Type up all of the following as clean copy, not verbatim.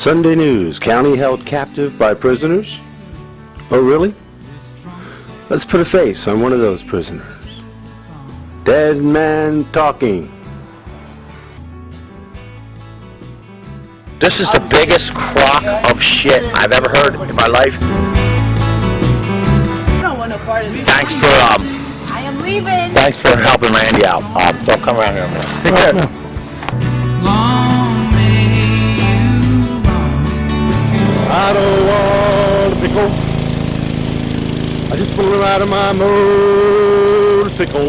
Sunday news. County held captive by prisoners? Oh, really? Let's put a face on one of those prisoners. Dead man talking. This is the biggest crock of shit I've ever heard in my life. Thanks for I am leaving. Thanks for helping Randy out. Don't come around here a minute. Take care. I don't want a pickle. I just want to ride on my motorcycle.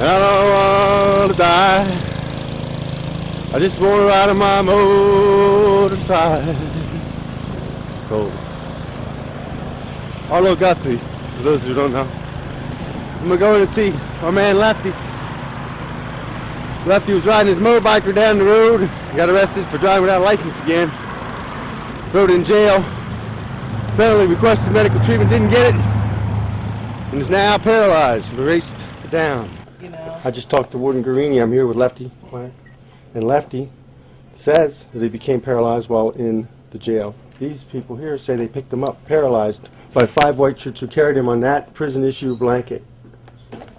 I don't want to die. I just want to ride on my motorcycle. Arlo Guthrie, for those who don't know. I'm going to go in and see our man Lefty. Lefty was riding his motorbiker down the road. He got arrested for driving without a license again. Thrown in jail. Apparently requested medical treatment, didn't get it. And is now paralyzed. We raced down. You know. I just talked to Warden Guarini. I'm here with Lefty. And Lefty says that he became paralyzed while in the jail. These people here say they picked him up paralyzed by 5 white shirts who carried him on that prison issue blanket.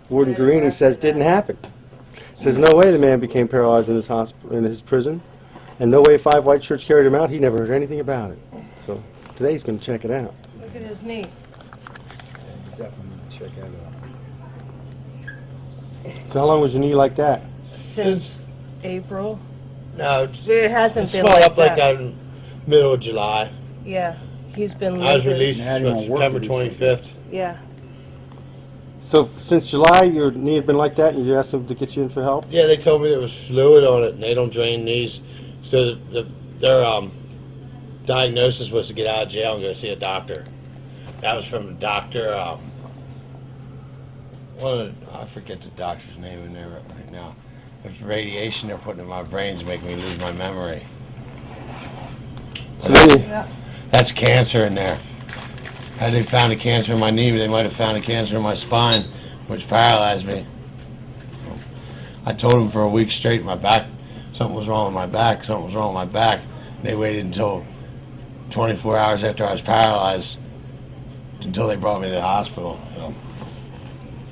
Warden Guarini says didn't happen. Says no way the man became paralyzed in his hospital, in his prison, and no way 5 white shirts carried him out. He never heard anything about it. So today he's going to check it out. Look at his knee. Definitely check that out. So how long was your knee like that? Since April. No, It hasn't it been swelled like up like that. that in middle of July. Yeah, he's been I was losing- released Had him on on work September release. 25th. Yeah. So since July your knee had been like that and you asked them to get you in for help? Yeah, they told me there was fluid on it and they don't drain knees. So their diagnosis was to get out of jail and go see a doctor. That was from a doctor, I forget the doctor's name in there right now. There's radiation they're putting in my brain to make me lose my memory. So then you, Yeah. That's cancer in there. Had they found a cancer in my knee, they might have found a cancer in my spine, which paralyzed me. I told them for a week straight my back, something was wrong with my back, something was wrong with my back. They waited until 24 hours after I was paralyzed until they brought me to the hospital. So,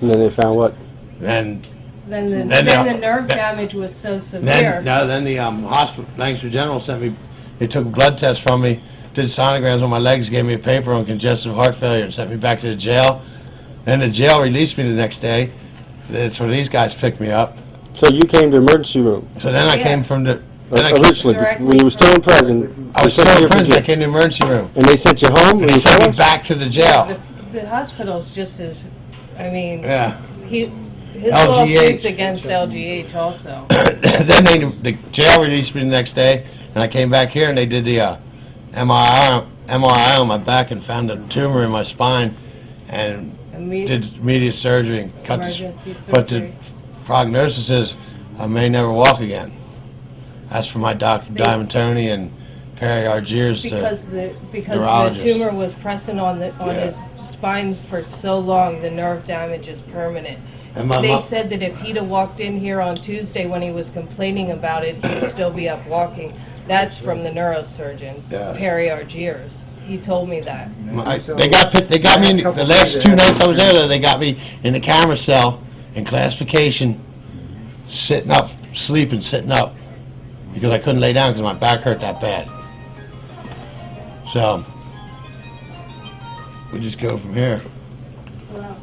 and then they found what? then Then Then the they- nerve then- damage was so severe. then the hospital, Langsford General sent me, they took a blood test from me, did sonograms on my legs, gave me a paper on congestive heart failure and sent me back to the jail. Then the jail released me the next day. That's where these guys picked me up. So you came to emergency room So then I Yeah. came from the, then I, originally Directly when you were still in prison. I was they sent still you in for prison, I jail. came to the emergency room. And they sent you home. And they you sent tell me us? back to the jail. The hospital's just as, I mean, Yeah. his LGH. lawsuit's against LGH also. Then the jail released me the next day, and I came back here and they did the MRI on my back and found a tumor in my spine, and did immediate surgery and cut the, Emergency but the surgery. prognosis is I may never walk again. That's from my doctor, They- Diamond Tony and Perry Argiers. Because the neurologist. tumor was pressing on Yeah. his spine for so long, the nerve damage is permanent. And my They mom, said that if he'd have walked in here on Tuesday when he was complaining about it, he'd still be up walking. That's from the neurosurgeon, Yeah. Perry Argiers. He told me that. they got me in the last 2 nights I was there. They got me in the camera cell in classification, sitting up, sleeping, sitting up, because I couldn't lay down because my back hurt that bad. So we just go from here.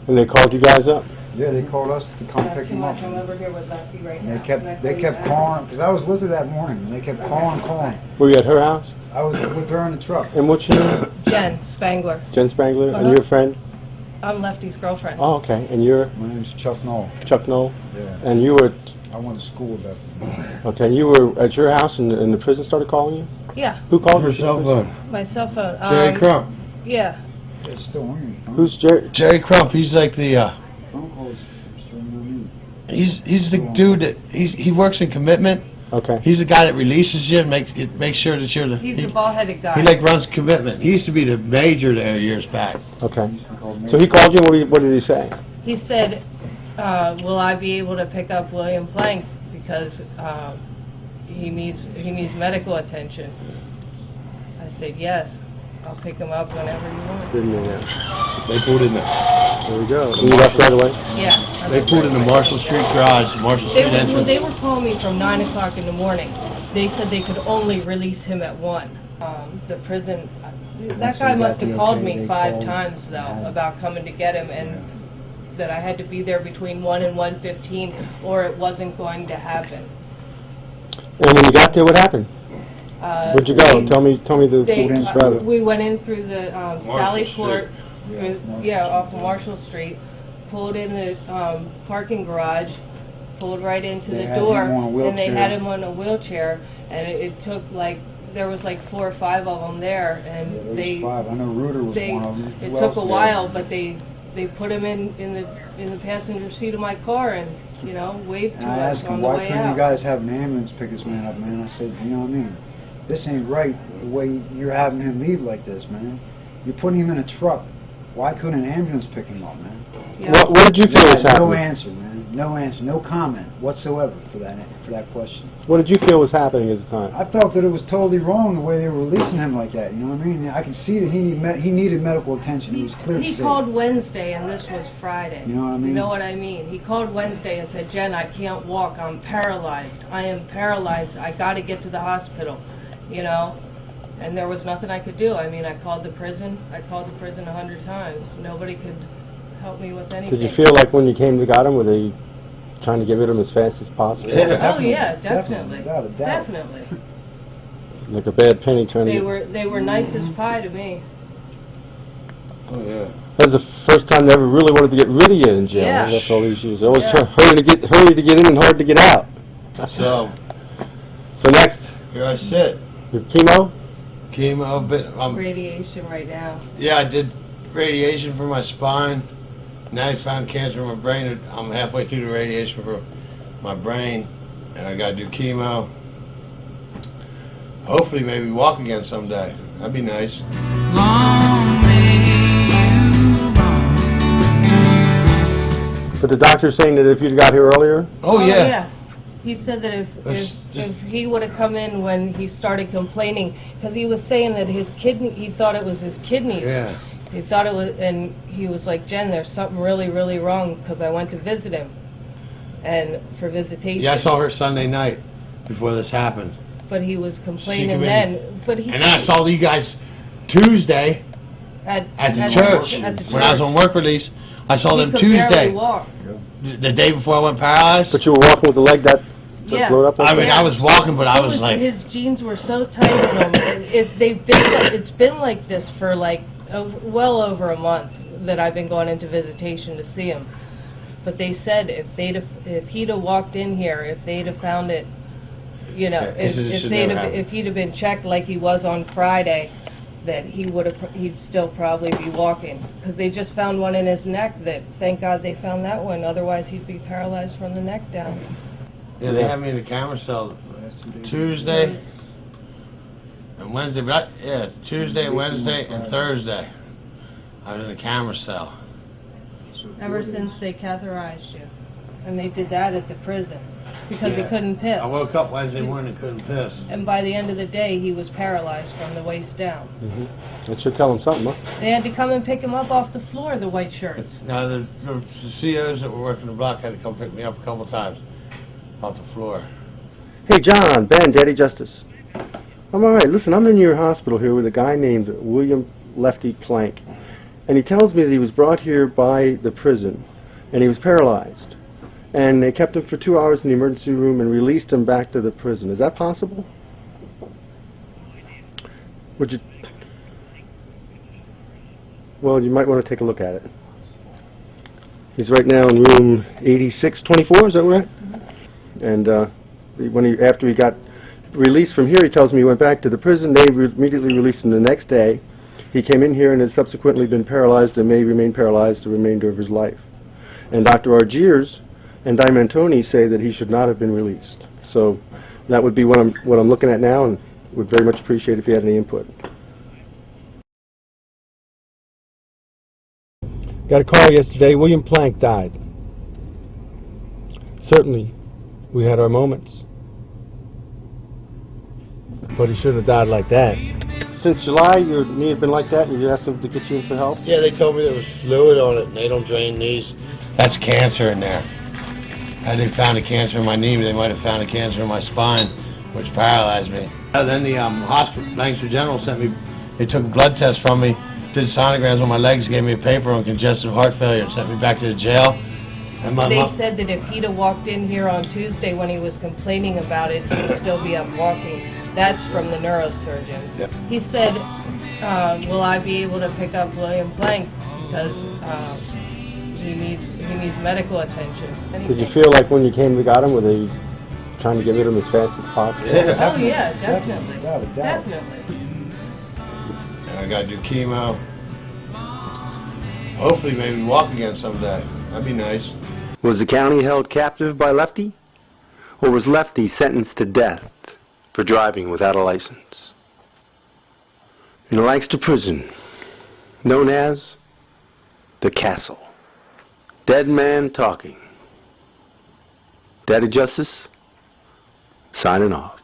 And they called you guys up. Yeah, they called us to come Not pick too him up. much. I'm over here with Lefty right And now. they kept calling, because I was with her that morning, and they kept calling. Were you at her house? I was with her in the truck. And what's your name? Jen Spangler. Jen Spangler. And Uh-huh. you're a friend? I'm Lefty's girlfriend. Oh, okay. And you're My name's Chuck Knoll. Chuck Knoll. Yeah, And you were I went to school with that. okay. And you were at your house, and the prison started calling you. Yeah, Who called Her you? cell phone. my cell phone. Jerry Crump. Yeah. It's still on you. Who's Jerry? Jerry Crump. He's like the. Phone calls still on you. He's the dude that he works in commitment. Okay. He's the guy that releases you and makes sure that you're the. He's he, the ball-headed guy. he like runs commitment. He used to be the major there years back. Okay. Used to be called So he called you. And what did he say? He said, will I be able to pick up William Plank because he needs medical attention. I said, yes, I'll pick him up whenever you want. Didn't they? Yeah. They pulled in the There we go. And you left right away? Yeah. they pulled in the Marshall Street garage, Marshall Street entrance. They were calling me from 9 o'clock in the morning. They said they could only release him at 1. The prison, that So guy you must got have the called okay, me they 5 called, times, though, yeah. about coming to get him, and that I had to be there between 1 and 1:15, or it wasn't going to happen. And when you got there, what happened? Where'd you go? Tell me describe it. We went in through the Sally Street. Court, off of Marshall Street, pulled in the parking garage, pulled right into They the had door, him on a and they wheelchair. had him on a wheelchair, and it took there was 4 or 5 of them there, and There was they 5. I know Reuter was one of them. it Who took else a did? while, but they put him in the passenger seat of my car, and waved And to I us asked on him, the why way couldn't out. you guys have an ambulance pick this man up, man? I said, you know what I mean? This ain't right, the way you're having him leave like this, man. You're putting him in a truck. Why couldn't an ambulance pick him up, man? Yeah. What did you feel was No happening? answer, man. No answer. No comment whatsoever for that question. What did you feel was happening at the time? I felt that it was totally wrong the way they were releasing him like that. You know what I mean? I could see that he needed medical attention. It was clear to He see. called Wednesday, and this was Friday. You know what I mean? You know what I mean? He called Wednesday and said, Jen, I can't walk. I'm paralyzed. I am paralyzed. I got to get to the hospital. And there was nothing I could do. I mean, I called the prison 100 times. Nobody could help me with anything. Did you feel like when you came to got him, were they trying to get rid of him as fast as possible? Yeah. Oh yeah, definitely. Without a doubt. Definitely. Like a bad penny trying to They were nice as pie to me. Oh yeah. That was the first time they ever really wanted to get rid of you in jail. Yeah. After all these years. They always Yeah. try hurry to get in and hard to get out. So So next, here I sit. your chemo? Chemo, but Radiation right now. yeah, I did radiation for my spine. Now they found cancer in my brain. I'm halfway through the radiation for my brain, and I got to do chemo. Hopefully, maybe walk again someday. That'd be nice. But the doctor's saying that if you'd got here earlier, Oh, yeah. He said that Let's if he would have come in when he started complaining, because he was saying that his kidney, he thought it was his kidneys. Yeah. He thought it was, and he was like, Jen, there's something really, really wrong, because I went to visit him, and for visitation. Yeah, I saw her Sunday night before this happened. But he was complaining come in. then. But he And then I saw you guys Tuesday at at the church. At the When I was on work release, I saw he them could barely Tuesday. walk. The day before I went paralyzed. but you were walking with the leg that Yeah. blowed up. I mean, I was walking, but I was like, his jeans were so tight on him. It's been like this for well over a month that I've been going into visitation to see him. But they said if he'd have walked in here, if they'd have found it, this should never happen. if he'd have been checked like he was on Friday, that he'd still probably be walking, because they just found one in his neck. That thank God they found that one. Otherwise, he'd be paralyzed from the neck down. yeah, they had me in the camera cell Tuesday and Wednesday. But Tuesday, Wednesday, and Thursday. I was in the camera cell. Ever since they catheterized you, and they did that at the prison because he Yeah. couldn't piss. I woke up Wednesday morning and couldn't piss. And by the end of the day, he was paralyzed from the waist down. That should tell him something, huh? They had to come and pick him up off the floor, the white shirts. Now, the COs that were working the block had to come pick me up a couple times off the floor. Hey, John, Ben, Daddy Justice. I'm all right. Listen, I'm in your hospital here with a guy named William Lefty Plank. And he tells me that he was brought here by the prison, and he was paralyzed. And they kept him for 2 hours in the emergency room and released him back to the prison. Is that possible? Would you... Well, you might want to take a look at it. He's right now in room 8624, is that right? And after he got released from here, he tells me he went back to the prison. They immediately released him the next day. He came in here and has subsequently been paralyzed and may remain paralyzed the remainder of his life. And Dr. Argiers and Dimentoni say that he should not have been released. So that would be what I'm looking at now, and would very much appreciate if you had any input. Got a call yesterday. William Plank died. Certainly, we had our moments. But he shouldn't have died like that. since July, your knee had been like that, and you asked them to get you in for help? Yeah, they told me there was fluid on it, and they don't drain knees. That's cancer in there. Had they found a cancer in my knee, they might have found a cancer in my spine, which paralyzed me. Then the hospital, Lancaster General sent me, they took a blood test from me, did sonograms on my legs, gave me a paper on congestive heart failure, and sent me back to the jail. And They said that if he'd have walked in here on Tuesday when he was complaining about it, he'd still be up walking. That's from the neurosurgeon. Yep. He said, will I be able to pick up William Plank because he needs medical attention. Did you feel like when you came to got him, were they trying to get rid of him as fast as possible? Yeah. Oh yeah, definitely. Without a doubt. Definitely. And I gotta do chemo. Hopefully maybe walk again someday. That'd be nice. Was the county held captive by Lefty? Or was Lefty sentenced to death for driving without a license? In a Lancaster prison, known as the Castle. Dead man talking. Daddy Justice, signing off.